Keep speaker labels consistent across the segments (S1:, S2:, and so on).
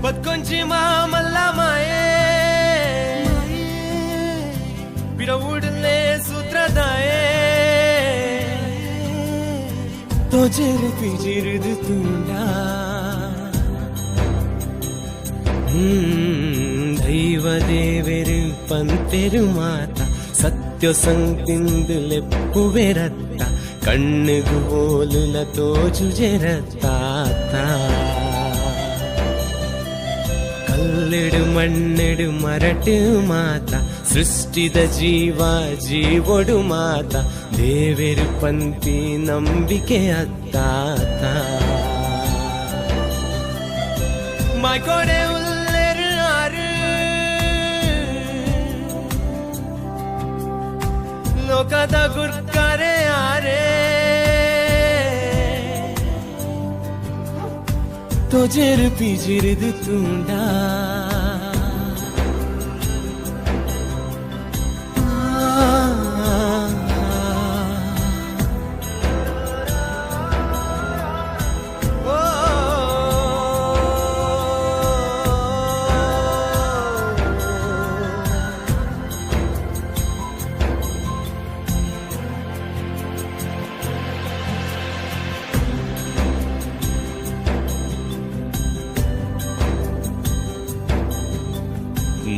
S1: ಬದ್ಕೊಂಚಿ ಮಾಮಲ್ಲ ಮಾಯೇ ಬಿಡವುಡಲೇ ಸೂತ್ರದಾಯೇ ತೋಜೆರು ಪಿಜಿರುದು ತುಂಡ ದೈವ ದೇವರು ಪಂತೆರು ಮಾತ ಸತ್ಯ ಸಂತಿಂದುಲೆಪ್ಪುವೆ ರತ್ತ ಕಣ್ಣಿಗೂ ಹೋಲುಲ ತೋಜುಜೆರತ್ತ ಕಲ್ಲಿಡು ಮಣ್ಣಿಡು ಮರಟು ಮಾತ ಸೃಷ್ಟಿದ ಜೀವ ಜೀವೊಡು ಮಾತ ದೇವರು ಪಂತಿ ನಂಬಿಕೆ ಅತ್ತ ಮೈಕೋಡೆ ಉಲ್ಲೆರು ಆರು ಲೋಕದ ಗುರ್ಕರೆ ಯಾರೇ ತೋಜೆರು ಪಿಜಿರಿದು ತುಂಡ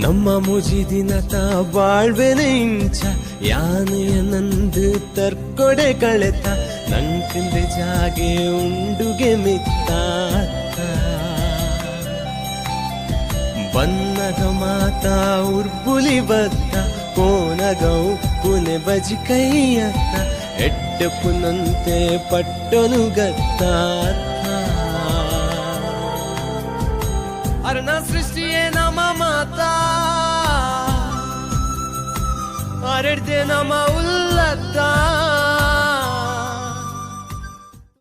S1: ನಮ್ಮ ಮುಜಿದಿನತ ಬಾಳ್ವೆನೆ ಇಂಚ ಯಾನೆಯ ನಂದು ತರ್ಕೊಡೆ ಕಳೆತ ನಂಕಿಂದೆ ಜಾಗೆ ಉಂಡುಗೆ ಮಿತ್ತ ಬನ್ನಗ ಮಾತ ಉರ್ಬುಲಿ ಬತ್ತ ಕೋನಗ ಉಪ್ಪುನೆ ಬಜಿ ಕೈಯತ್ತ ಎಟ್ಟಪುನಂತೆ ಪಟ್ಟೊನು ಗತ್ತ ಅರ್ಣ ಸೃಷ್ಟಿಯೇ ನಮ್ಮ ಮಾತಾ ಅರಡ್ದೆ ನಮ್ಮ